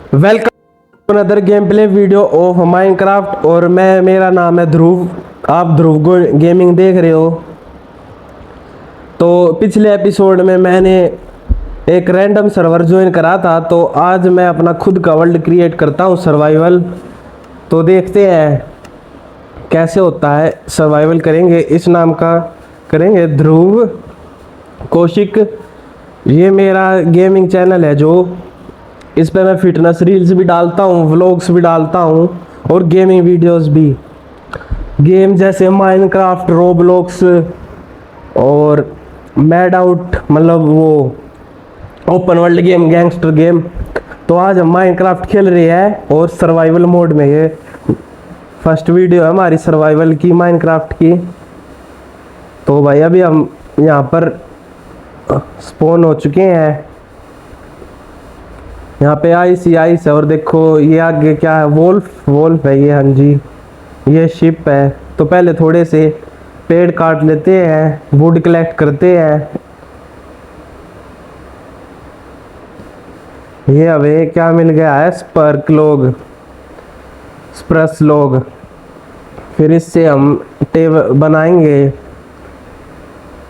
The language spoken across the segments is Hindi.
Welcome other game play video of Minecraft. और मेरा नाम है ध्रुव। आप ध्रुव गेमिंग देख रहे हो। तो पिछले एपिसोड में मैंने एक रैंडम सर्वर ज्वाइन करा था, तो आज मैं अपना खुद का वर्ल्ड क्रिएट करता हूँ, सर्वाइवल। तो देखते हैं कैसे होता है। सर्वाइवल करेंगे, इस नाम का करेंगे ध्रुव कौशिक। ये मेरा गेमिंग चैनल है, जो इस पे मैं फिटनेस रील्स भी डालता हूँ, व्लॉग्स भी डालता हूँ और गेमिंग वीडियोस भी। गेम जैसे माइनक्राफ्ट, रोब्लॉक्स और मैड आउट, मतलब वो open world game, gangster game. तो आज हम माइनक्राफ्ट खेल रहे हैं और सर्वाइवल मोड में। ये फर्स्ट वीडियो है हमारी सर्वाइवल की, माइनक्राफ्ट की। तो भाई अभी हम यहाँ पर स्पॉन हो चुके हैं। यहाँ पे आइस है। और देखो ये आगे क्या है, वोल्फ है ये। हाँ जी, ये शिप है। तो पहले थोड़े से पेड़ काट लेते हैं, वुड कलेक्ट करते हैं। ये हमें क्या मिल गया है, स्प्रस लॉग। फिर इससे हम टेबल बनाएंगे।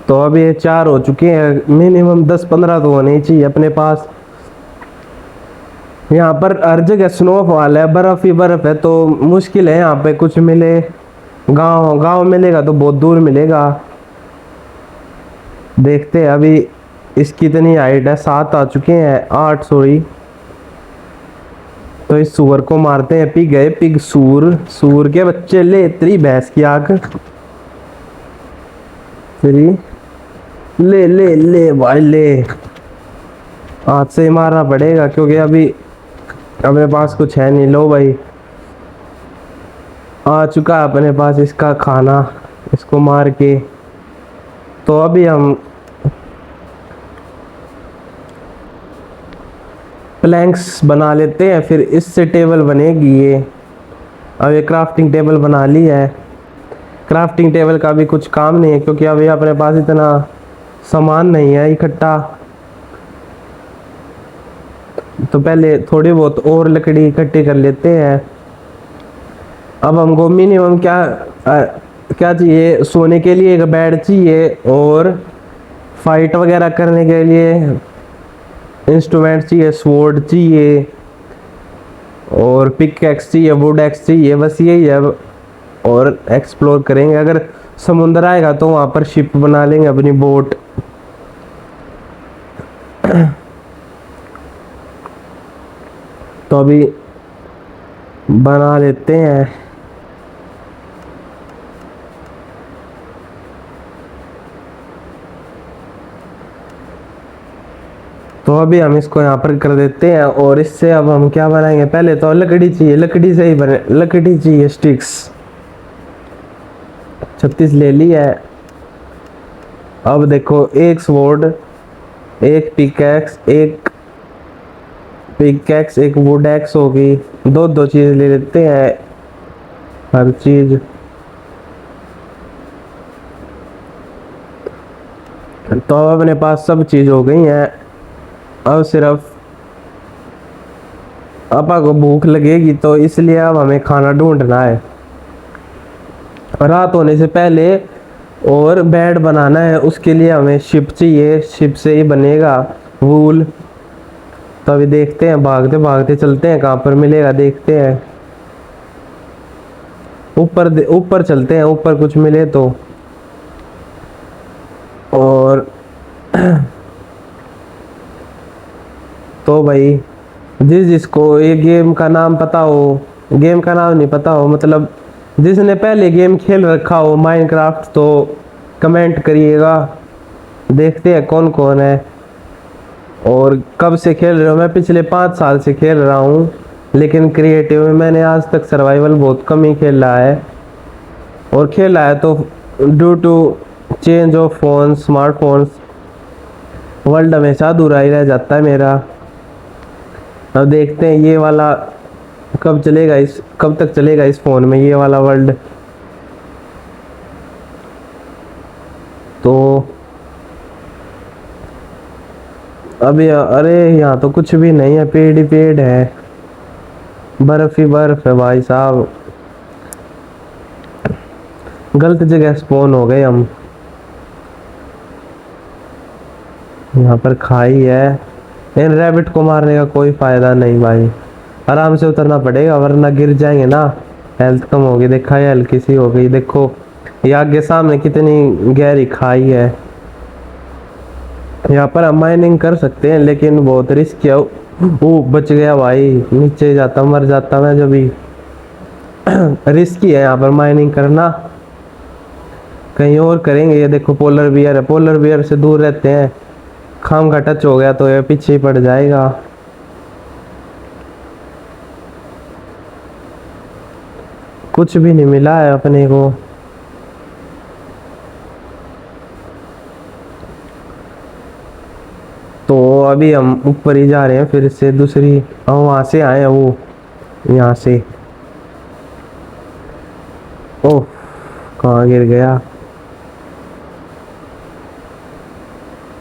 तो अब ये 4 हो चुके हैं, मिनिमम 10-15 तो होने ही चाहिए अपने पास। यहाँ पर हर जगह स्नोफॉल है, बर्फ ही बर्फ है, तो मुश्किल है यहाँ पे कुछ मिले। गांव मिलेगा तो बहुत दूर मिलेगा। देखते हैं अभी इसकी इतनी हाइट है, 7 आ चुके हैं, 8 सॉरी। तो इस सूअर को मारते हैं। पिग सूर के बच्चे, ले तेरी भैंस की आंख। तेरी ले ले ले भाई ले। हाथ से ही मारना पड़ेगा क्योंकि अभी अपने पास कुछ है नहीं। लो भाई, आ चुका है अपने पास इसका खाना, इसको मार के। तो अभी हम प्लैंक्स बना लेते हैं, फिर इससे टेबल बनेगी ये। अब ये क्राफ्टिंग टेबल बना ली है। क्राफ्टिंग टेबल का भी कुछ काम नहीं है क्योंकि अभी अपने पास इतना सामान नहीं है इकट्ठा। तो पहले थोड़ी बहुत और लकड़ी इकट्ठी कर लेते हैं। अब हमको मिनिमम क्या चाहिए, सोने के लिए एक बेड चाहिए, और फाइट वगैरह करने के लिए इंस्ट्रूमेंट चाहिए, स्वॉर्ड चाहिए, और पिकैक्स चाहिए, वुड एक्स चाहिए। बस यही है। और एक्सप्लोर करेंगे। अगर समुंदर आएगा तो वहाँ पर शिप बना लेंगे, अपनी बोट। तो अभी बना लेते हैं। तो अभी हम इसको यहाँ पर कर देते हैं। और इससे अब हम क्या बनाएंगे, पहले तो लकड़ी चाहिए, लकड़ी से ही बने, लकड़ी चाहिए, स्टिक्स 36 ले ली है। अब देखो, एक स्वॉर्ड, एक पिकैक्स, एक वुड एक्स होगी। दो चीज ले लेते हैं, हर चीज। तो अब अपने पास सब चीज हो गई है। अब सिर्फ पापा को भूख लगेगी, तो इसलिए अब हमें खाना ढूंढना है रात होने से पहले। और बेड बनाना है, उसके लिए हमें शिप चाहिए, शिप से ही बनेगा वूल। तो अभी देखते हैं, भागते भागते चलते हैं, कहाँ पर मिलेगा देखते हैं। ऊपर चलते हैं, ऊपर कुछ मिले तो। और तो भाई जिसको ये गेम का नाम पता हो, गेम का नाम नहीं पता हो, मतलब जिसने पहले गेम खेल रखा हो माइनक्राफ्ट, तो कमेंट करिएगा। देखते हैं कौन कौन है और कब से खेल रहे हो। मैं पिछले 5 साल से खेल रहा हूँ, लेकिन क्रिएटिव में मैंने आज तक सर्वाइवल बहुत कम ही खेला है। और खेला है तो due to change of phone, smartphones, world हमेशा अधूरा ही रह जाता है मेरा। अब देखते हैं ये वाला कब तक चलेगा इस फोन में, ये वाला वर्ल्ड। तो अभी अरे यहाँ तो कुछ भी नहीं है, पेड़ ही पेड़ है। बर्फ ही बर्फ है भाई साहब। गलत जगह स्पॉन हो गए हम। यहाँ पर खाई है। इन रैबिट को मारने का कोई फायदा नहीं भाई, आराम से उतरना पड़ेगा वरना गिर जाएंगे ना। हेल्थ कम होगी, देखा है हल्की सी हो गई। देखो ये आगे सामने कितनी गहरी खाई है। यहाँ पर हम माइनिंग कर सकते हैं लेकिन बहुत रिस्क है। वो बच गया भाई, नीचे जाता मर जाता मैं जब भी। रिस्की है यहाँ पर माइनिंग करना, कहीं और करेंगे। ये देखो पोलर बियर है, पोलर बियर से दूर रहते हैं। खाम का टच हो गया तो ये पीछे ही पड़ जाएगा। कुछ भी नहीं मिला है अपने को। तो अभी हम ऊपर ही जा रहे हैं फिर से दूसरी। वहां से आए हैं वो, यहाँ से। ओह कहाँ गिर गया।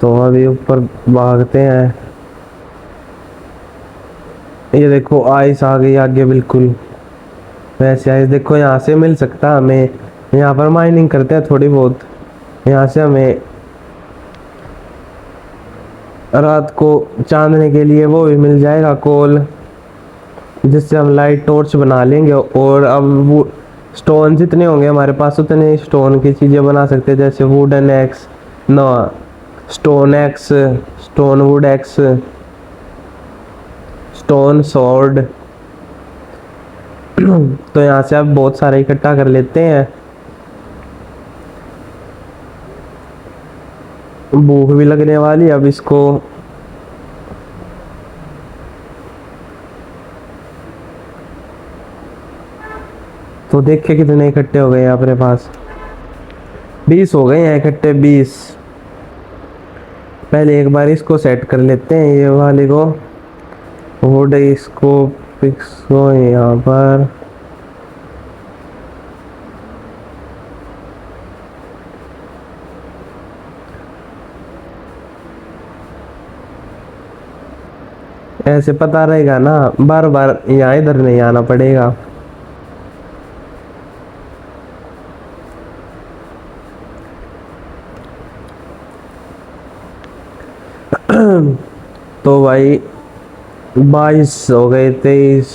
तो अभी ऊपर भागते हैं। ये देखो आइस आ गई आगे बिल्कुल। वैसे आइस देखो यहाँ से मिल सकता है हमें। यहाँ पर माइनिंग करते हैं थोड़ी बहुत, यहाँ से हमें रात को चांदने के लिए वो भी मिल जाएगा कोल, जिससे हम लाइट टॉर्च बना लेंगे। और अब वो स्टोन जितने होंगे हमारे पास उतने स्टोन की चीज़ें बना सकते हैं, जैसे वुडन एक्स, ना stone x, stone would x, stone sword. तो यहाँ से अब बहुत सारे इकट्ठा कर लेते हैं। भूख भी लगने वाली अब इसको। तो देखे कितने इकट्ठे हो गए हैं अपने पास। 20 हो गए हैं इकट्ठे, 20। पहले एक बार इसको सेट कर लेते हैं ये वाले को। वुड इसको फिक्स हो यहाँ पर। ऐसे पता रहेगा ना, बार बार यहाँ इधर नहीं आना पड़ेगा। तो भाई 22 हो गए, 23,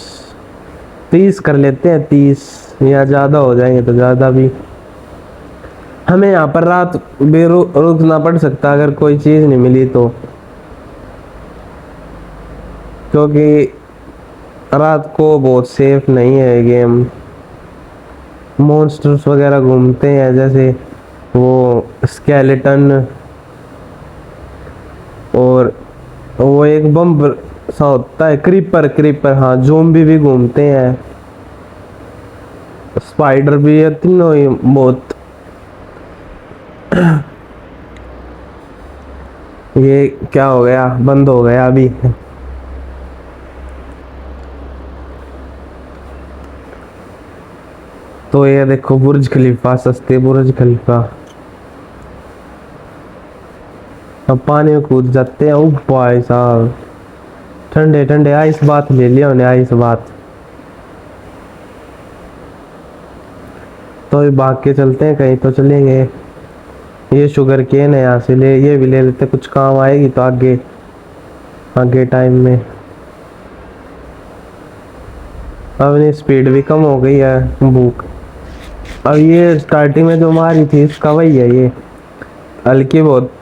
30 कर लेते हैं। 30 या ज़्यादा हो जाएंगे तो ज़्यादा भी। हमें यहाँ पर रात भी रुकना पड़ सकता अगर कोई चीज़ नहीं मिली तो, क्योंकि रात को बहुत सेफ नहीं है ये गेम। मॉन्स्टर्स वगैरह घूमते हैं, जैसे वो स्केलेटन और वो एक बम सा होता है, क्रीपर, क्रीपर हाँ, ज़ॉम्बी भी घूमते हैं, स्पाइडर भी है, तीनों ही बहुत। ये क्या हो गया, बंद हो गया अभी। तो ये देखो बुर्ज खलीफा, सस्ते बुर्ज खलीफा। अब पानी में कूद जाते हैं। ओ भाई साहब, ठंडे ठंडे आइस बात ले लिया उन्हें, आइस बात। तो ये भाग के चलते हैं, कहीं तो चलेंगे। ये शुगर केन है, यहाँ से ले, ये भी ले लेते, कुछ काम आएगी तो आगे आगे टाइम में। अब इन्हें स्पीड भी कम हो गई है भूख। अब ये स्टार्टिंग में जो मारी थी इसका वही है, ये हल्की बहुत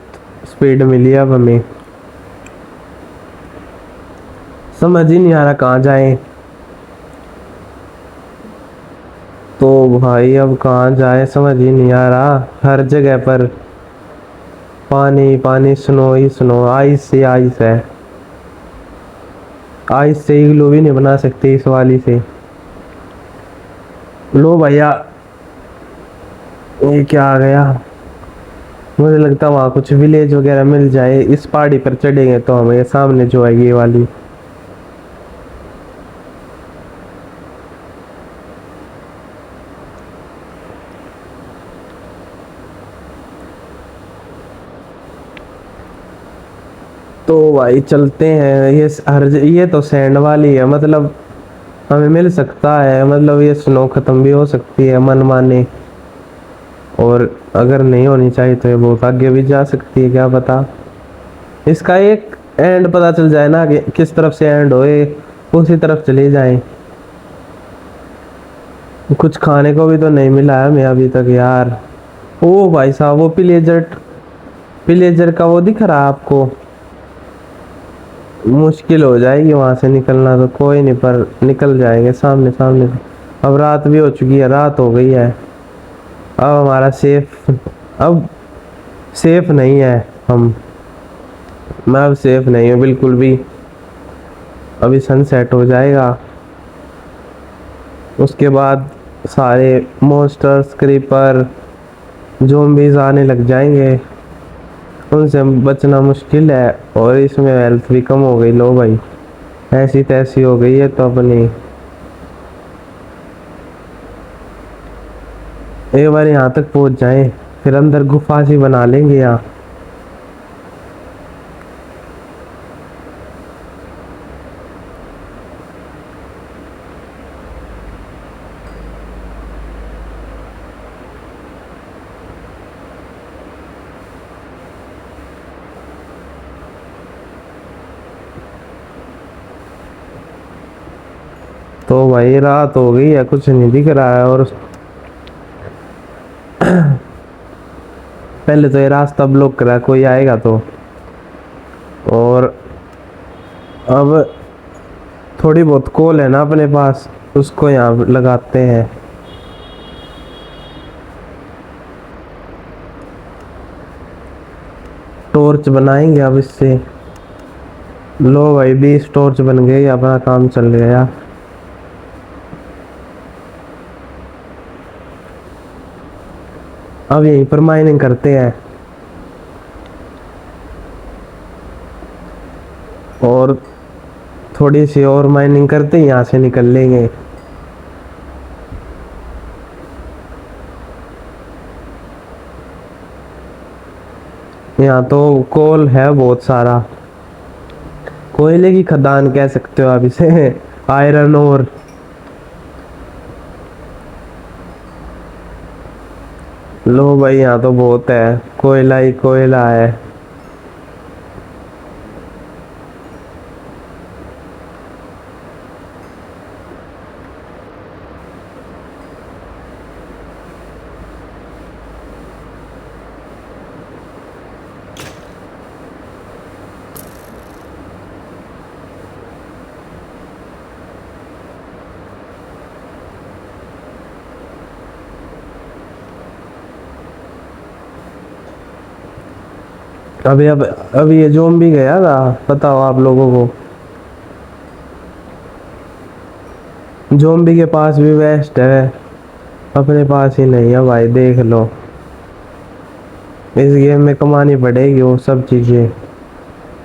स्पीड मिली अब हमें। समझ ही नहीं आ रहा कहाँ जाए। तो भाई अब कहाँ जाए समझ ही नहीं आ रहा। हर जगह पर पानी पानी, स्नो ही स्नो, आइस ही आइस है। आइस से इग्लू भी नहीं बना सकते इस वाली से। लो भैया, ये क्या आ गया। मुझे लगता वहाँ कुछ विलेज वगैरह मिल जाए। इस पहाड़ी पर चढ़ेंगे तो हमें सामने जो है ये वाली। तो भाई चलते हैं। ये तो सैंड वाली है, मतलब हमें मिल सकता है, मतलब ये स्नो ख़त्म भी हो सकती है मन माने, और अगर नहीं होनी चाहिए तो ये बहुत आगे भी जा सकती है, क्या पता। इसका एक एंड पता चल जाए ना कि किस तरफ से एंड होए, उसी तरफ चले जाएं। कुछ खाने को भी तो नहीं मिला है हमें अभी तक यार। ओ भाई साहब, वो पिलेजर का वो दिख रहा है आपको? मुश्किल हो जाएगी वहां से निकलना, तो कोई नहीं, पर निकल जाएंगे सामने सामने से। अब रात भी हो चुकी है, रात हो गई है। अब हमारा अब सेफ नहीं है हम। मैं अब सेफ नहीं हूँ बिल्कुल भी। अभी सनसेट हो जाएगा, उसके बाद सारे मॉन्स्टर्स, क्रीपर, ज़ॉम्बीज आने लग जाएंगे। उनसे बचना मुश्किल है, और इसमें हेल्थ भी कम हो गई। लो भाई, ऐसी तैसी हो गई है तो अपनी। एक बार यहाँ तक पहुँच जाएं, फिर अंदर गुफा सी बना लेंगे यहाँ। तो भाई रात हो गई है, कुछ नहीं दिख रहा है, और पहले तो ये रास्ता ब्लॉक करा, कोई आएगा तो। और अब थोड़ी बहुत कोल है ना अपने पास, उसको यहाँ लगाते हैं। टॉर्च बनाएंगे अब इससे। लो भाई, 20 टॉर्च बन गए, अपना काम चल गया। अब यहीं पर माइनिंग करते हैं, और थोड़ी सी और माइनिंग करते यहाँ से निकल लेंगे। यहाँ तो कोल है बहुत सारा, कोयले की खदान कह सकते हो आप इसे। आयरन और लो भाई, यहाँ तो बहुत है, कोयला ही कोयला है। अब ये ज़ॉम्बी गया था, बताओ आप लोगों को। ज़ॉम्बी के पास भी वेस्ट है, अपने पास ही नहीं है भाई, देख लो। इस गेम में कमानी पड़ेगी वो सब चीज़ें।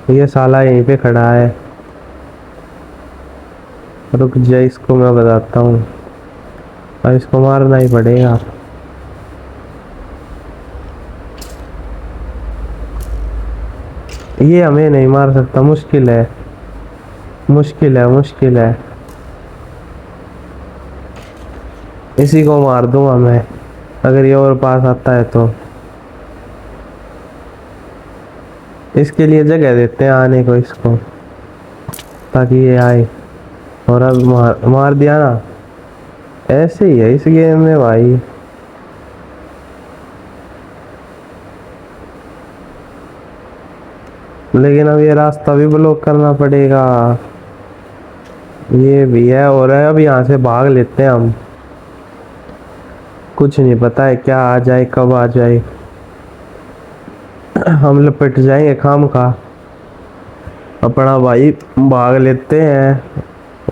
ये साला यहीं पे खड़ा है, रुक जा, इसको मैं बताता हूँ। अब इसको मारना ही पड़ेगा। ये हमें नहीं मार सकता, मुश्किल है, मुश्किल है, मुश्किल है। इसी को मार दूंगा मैं, अगर ये और पास आता है तो। इसके लिए जगह देते हैं आने को इसको, ताकि ये आए। और अब मार दिया ना। ऐसे ही है इस गेम में भाई। लेकिन अब ये रास्ता भी ब्लॉक करना पड़ेगा, ये भी है। और अब यहाँ से भाग लेते हैं हम, कुछ नहीं पता है क्या आ जाए, कब आ जाए। हम लपट जाएंगे खाम खा अपना भाई, भाग लेते हैं।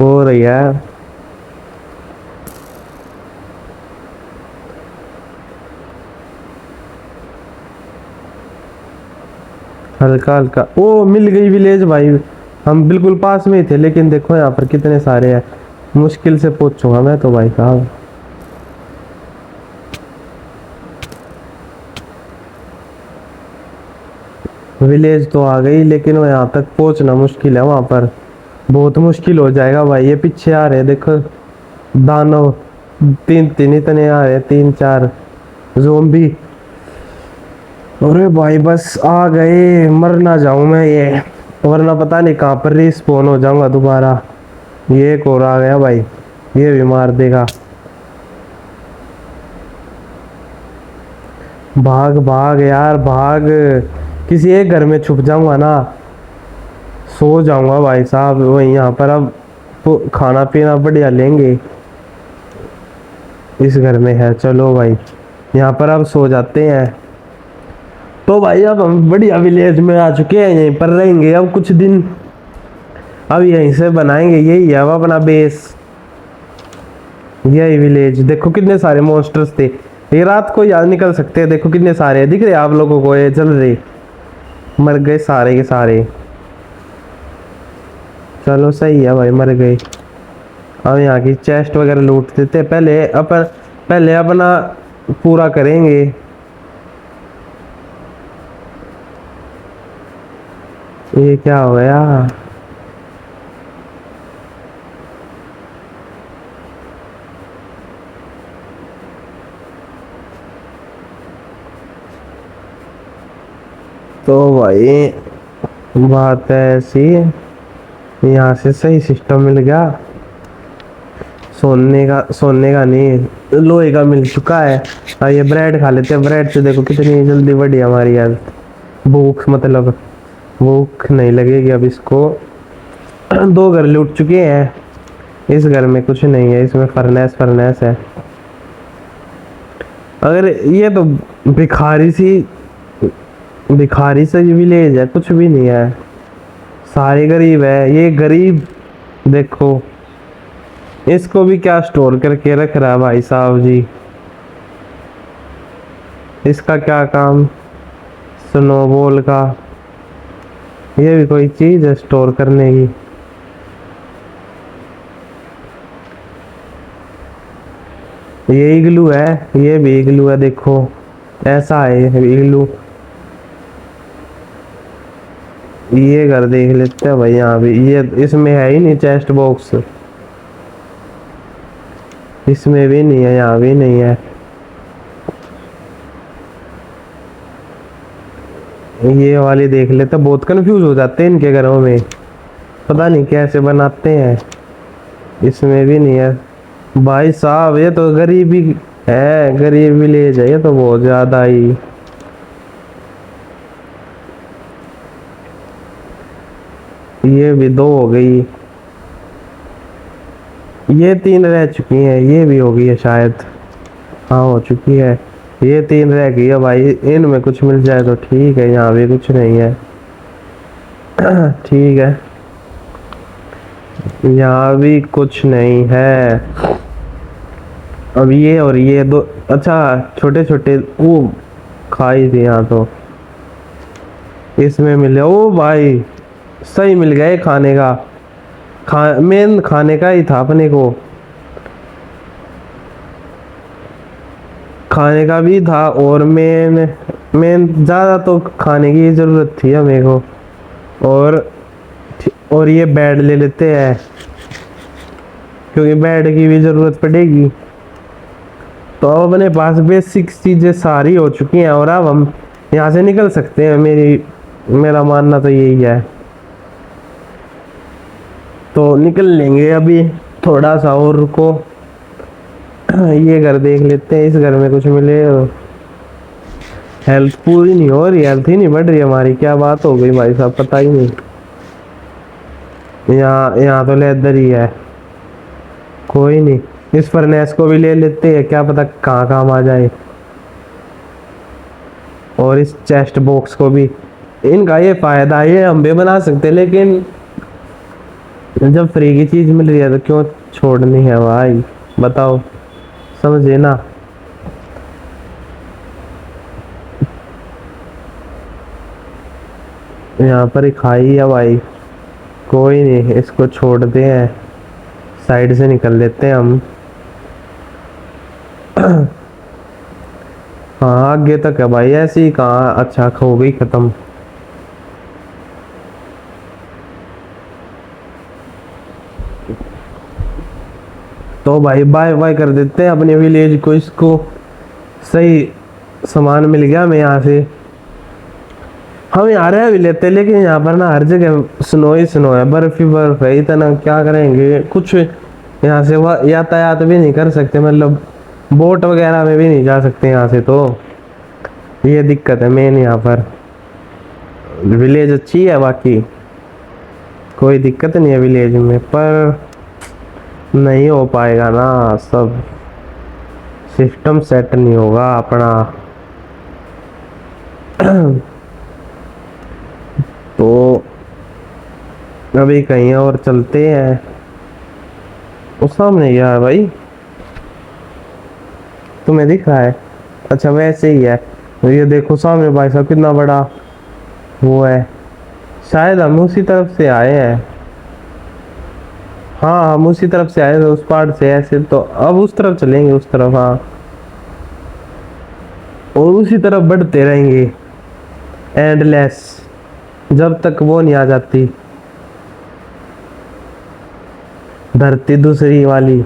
हो रही है, हल्का हल्का। ओ मिल गई विलेज भाई, हम बिल्कुल पास में ही थे, लेकिन देखो यहाँ पर कितने सारे हैं। मुश्किल से पहुंचूंगा मैं तो भाई साहब। विलेज तो आ गई, लेकिन वो यहाँ तक पहुंचना मुश्किल है, वहां पर बहुत मुश्किल हो जाएगा भाई। ये पीछे आ रहे हैं देखो दानव, तीन तीन इतने आ रहे हैं, तीन चार ज़ोंबी। अरे भाई बस आ गए, मर ना जाऊं मैं ये, वरना पता नहीं कहाँ पर रिस्पॉन हो जाऊंगा दोबारा। ये एक और आ गया भाई, ये भी मार देगा। भाग भाग यार भाग, किसी एक घर में छुप जाऊंगा ना, सो जाऊंगा भाई साहब वहीं। यहाँ पर अब तो खाना पीना बढ़िया लेंगे, इस घर में है। चलो भाई यहाँ पर अब सो जाते हैं। तो भाई अब हम बढ़िया विलेज में आ चुके हैं, यहीं पर रहेंगे अब कुछ दिन। अब यहीं से बनाएंगे, यही है अब अपना बेस, यही विलेज। देखो कितने सारे मॉन्स्टर्स थे, ये रात को याद निकल सकते हैं। देखो कितने सारे दिख रहे आप लोगों को, ये जल रहे, मर गए सारे के सारे। चलो सही है भाई, मर गए। अब यहाँ की चेस्ट वगैरह लूट देते, पहले अपना पूरा करेंगे। ये क्या हो गया? तो भाई बात है ऐसी, यहाँ से सही सिस्टम मिल गया। सोने का नहीं, लोहे का मिल चुका है। हाँ ये ब्रेड खा लेते हैं, ब्रेड से देखो कितनी जल्दी बढ़ी हमारी यार भूख, मतलब भूख नहीं लगेगी अब इसको। दो घर लूट चुके हैं, इस घर में कुछ नहीं है, इसमें फर्नेस है। अगर ये तो भिखारी सा विलेज है, कुछ भी नहीं है, सारे गरीब है। ये गरीब देखो, इसको भी क्या स्टोर करके रख रहा है भाई साहब जी, इसका क्या काम? स्नोबॉल का, ये भी कोई चीज है स्टोर करने की? ये इग्लू है, ये भी इग्लू है देखो, ऐसा है इग्लू। ये घर देख लेते हैं भाई, यहाँ भी ये, इसमें है ही नहीं चेस्ट बॉक्स, इसमें भी नहीं है, यहाँ भी नहीं है। ये वाली देख लेते, बहुत कंफ्यूज हो जाते हैं इनके घरों में, पता नहीं कैसे बनाते हैं। इसमें भी नहीं है भाई साहब, ये तो गरीबी है, गरीब विलेज है ये तो बहुत ज्यादा ही। ये भी दो हो गई, ये तीन रह चुकी हैं, ये भी हो गई है शायद, हाँ हो चुकी है। ये तीन रह गई है भाई, इनमें कुछ मिल जाए तो ठीक है, यहाँ भी कुछ नहीं है। ठीक है, यहाँ भी कुछ नहीं है। अब ये और ये दो, अच्छा छोटे छोटे वो खाई थी यहाँ तो, इसमें मिले। ओ भाई सही मिल गया ये खाने का, मेन खाने का ही था अपने को, खाने का भी था और मेन मेन ज़्यादा तो खाने की ज़रूरत थी हमें को। और ये बेड ले लेते हैं, क्योंकि बेड की भी ज़रूरत पड़ेगी। तो अब अपने पास बेसिक चीज़ें सारी हो चुकी हैं, और अब हम यहाँ से निकल सकते हैं, मेरा मानना तो यही है। तो निकल लेंगे अभी, थोड़ा सा और रुको। ये घर देख लेते हैं, इस घर में कुछ मिले। हेल्थ पूरी नहीं हो रही, हेल्थ ही नहीं बढ़ रही हमारी, क्या बात हो गई भाई साहब, पता ही नहीं। यहाँ यहाँ तो लेदर ही है, कोई नहीं, इस फर्नेस को भी ले लेते हैं, क्या पता कहाँ काम आ जाए। और इस चेस्ट बॉक्स को भी, इनका ये फायदा है, ये हम भी बना सकते हैं, लेकिन जब फ्री की चीज मिल रही है तो क्यों छोड़नी है भाई, बताओ, समझे ना। यहाँ पर ही खाई है भाई, कोई नहीं, इसको छोड़ते हैं, साइड से निकल लेते हैं हम। हाँ आगे तक है भाई, ऐसे ही कहाँ, अच्छा हो गई खत्म। तो भाई बाय बाय कर देते हैं अपने विलेज को। इसको सही सामान मिल गया हमें यहाँ से। हम यहाँ रह भी लेते हैं, लेकिन यहाँ पर ना हर जगह स्नो ही स्नो है, बर्फ ही बर्फ है। इतना क्या करेंगे, कुछ यहाँ से यातायात भी नहीं कर सकते, मतलब बोट वगैरह में भी नहीं जा सकते यहाँ से। तो ये दिक्कत है मेन यहाँ पर। विलेज अच्छी है, बाकी कोई दिक्कत नहीं है विलेज में, पर नहीं हो पाएगा ना, सब सिस्टम सेट नहीं होगा अपना। तो अभी कहीं और चलते हैं। वो सामने क्या है भाई, तुम्हें दिख रहा है? अच्छा वैसे ही है। ये देखो सामने भाई साहब कितना बड़ा वो है। शायद हम उसी तरफ से आए हैं। हाँ हम उसी तरफ से आए थे, उस पार्ट से ऐसे। तो अब उस तरफ चलेंगे, उस तरफ। हाँ, और उसी तरफ बढ़ते रहेंगे एंडलेस, जब तक वो नहीं आ जाती धरती दूसरी वाली,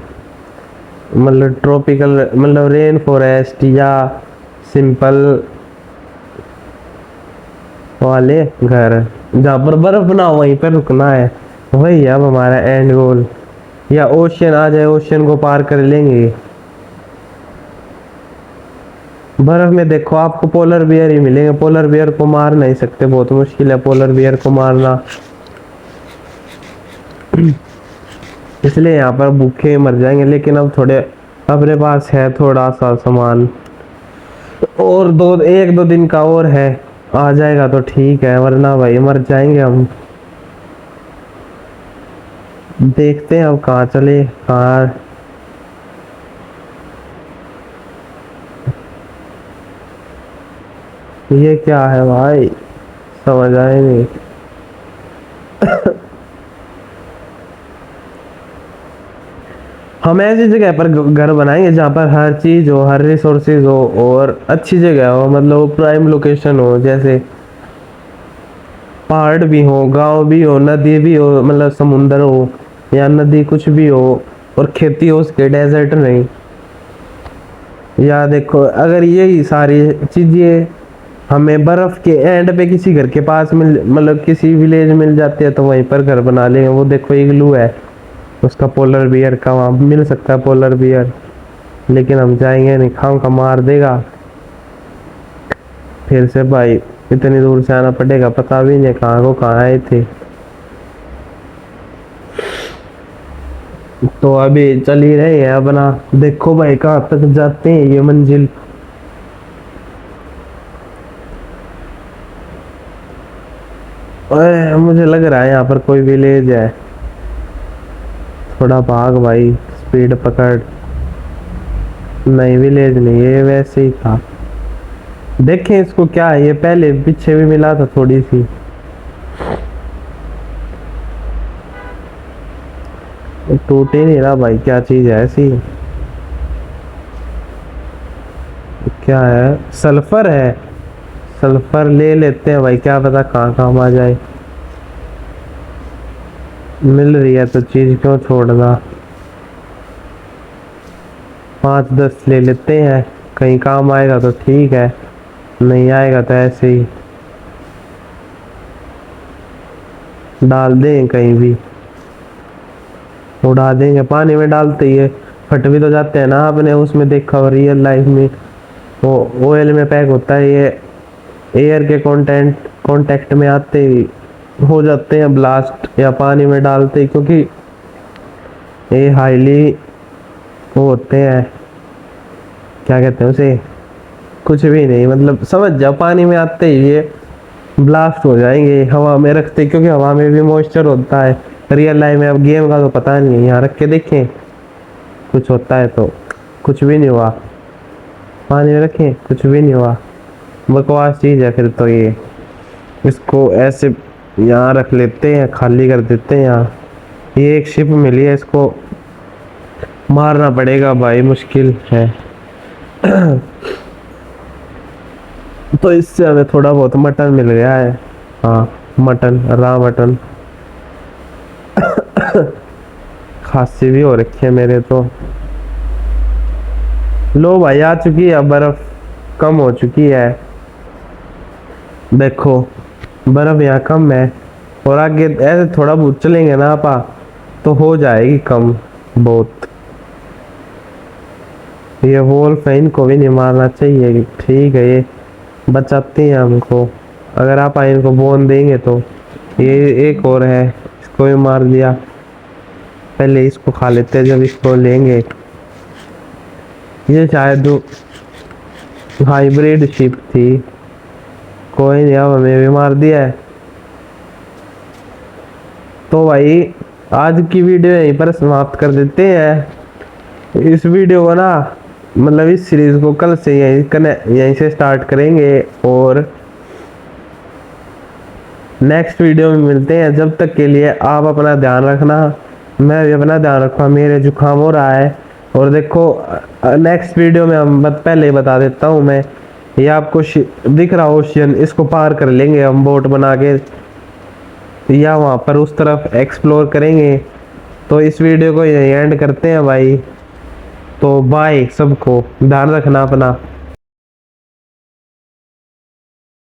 मतलब ट्रॉपिकल, मतलब रेन फॉरेस्ट या सिंपल वाले घर जहाँ पर बर्फ ना हो, वहीं पर रुकना है। वही है अब हमारा एंड गोल। या ओशियन आ जाए, ओशियन को पार कर लेंगे। बर्फ में देखो आपको पोलर बियर ही मिलेंगे। पोलर बियर को मार नहीं सकते, बहुत मुश्किल है पोलर बियर को मारना। इसलिए यहाँ पर भूखे मर जाएंगे। लेकिन अब थोड़े अपने पास है थोड़ा सा सामान, और एक दो दिन का और है, आ जाएगा तो ठीक है, वरना भाई मर जाएंगे हम। देखते हैं अब कहाँ चले, कहाँ। ये क्या है भाई, समझ आए नहीं। हम ऐसी जगह पर घर बनाएंगे जहाँ पर हर चीज हो, हर रिसोर्सेज हो, और अच्छी जगह हो, मतलब प्राइम लोकेशन हो। जैसे पहाड़ भी हो, गांव भी हो, नदी भी हो, मतलब समुंदर हो या नदी कुछ भी हो, और खेती हो उसके, डेजर्ट नहीं। या देखो अगर यही सारी चीजें हमें बर्फ के एंड पे किसी घर के पास मिल, मतलब किसी विलेज मिल जाती है, तो वहीं पर घर बना लेंगे। वो देखो इग्लू है उसका, पोलर बियर का, वहाँ मिल सकता है पोलर बियर। लेकिन हम जाएंगे नहीं, खाम का मार देगा फिर से भाई। इतनी दूर से आना पड़ेगा, पता भी नहीं कहाँ को कहाँ आए थे। तो अभी चल ही रहे हैं अपना। देखो भाई कहाँ तक जाते हैं ये मंजिल। ओए मुझे लग रहा है यहाँ पर कोई विलेज है। थोड़ा भाग भाई, स्पीड पकड़। नहीं विलेज नहीं, ये वैसे ही था। देखें इसको, क्या है ये, पहले पीछे भी मिला था थोड़ी सी। टूट ही नहीं रहा भाई, क्या चीज है ऐसी। क्या है, सल्फर है। सल्फर ले लेते हैं भाई, क्या पता कहाँ काम आ जाए। मिल रही है तो चीज क्यों छोड़ना। 5-10 ले लेते हैं, कहीं काम आएगा तो ठीक है, नहीं आएगा तो ऐसे ही डाल दें, कहीं भी उड़ा देंगे। पानी में डालते ही फट भी तो जाते हैं ना, आपने उसमें देखा हो रियल लाइफ में। वो ऑयल में पैक होता है, ये एयर के कांटेक्ट में आते ही हो जाते हैं ब्लास्ट, या पानी में डालते ही, क्योंकि ये हाईली वो होते हैं, क्या कहते हैं उसे, कुछ भी नहीं, मतलब समझ जाओ, पानी में आते ही ये ब्लास्ट हो जाएंगे। हवा में रखते, क्योंकि हवा में भी मॉइस्चर होता है। रियल लाइफ में अब गेम का तो पता नहीं है, यहाँ रख के देखें कुछ होता है तो। कुछ भी नहीं हुआ, पानी में रखें कुछ भी नहीं हुआ। बकवास चीज़ है फिर तो ये। इसको ऐसे यहाँ रख लेते हैं, खाली कर देते हैं यहाँ। ये एक शिप मिली है, इसको मारना पड़ेगा भाई, मुश्किल है। तो इससे हमें थोड़ा बहुत मटन मिल गया है। हाँ मटन, रा मटन। खांसी भी हो रखी है मेरे तो। लो भाई आ चुकी है बर्फ, कम हो चुकी है। देखो बर्फ यहाँ कम है, और आगे ऐसे थोड़ा बहुत चलेंगे ना आपा तो हो जाएगी कम बहुत। ये वोल्फ है, इनको भी नहीं मारना चाहिए, ठीक है ये बचाते हैं हमको। अगर आप इनको बोन देंगे तो। ये एक और है, इसको भी मार दिया। पहले इसको खा लेते हैं जब इसको लेंगे। ये शायद हाइब्रिड शिप थी, कोई नहीं, अब हमें भी मार दिया है। तो भाई आज की वीडियो यहीं पर समाप्त कर देते हैं। इस वीडियो को ना, मतलब इस सीरीज को कल से यहीं से स्टार्ट करेंगे, और नेक्स्ट वीडियो में मिलते हैं। जब तक के लिए आप अपना ध्यान रखना, मैं भी अपना ध्यान रखूँगा, मेरे जुकाम हो रहा है। और देखो नेक्स्ट वीडियो में हम पहले ही बता देता हूँ मैं, ये आपको दिख रहा ओशियन, इसको पार कर लेंगे हम बोट बना के, या वहाँ पर उस तरफ एक्सप्लोर करेंगे। तो इस वीडियो को यहीं एंड करते हैं भाई। तो बाय सबको, ध्यान रखना अपना।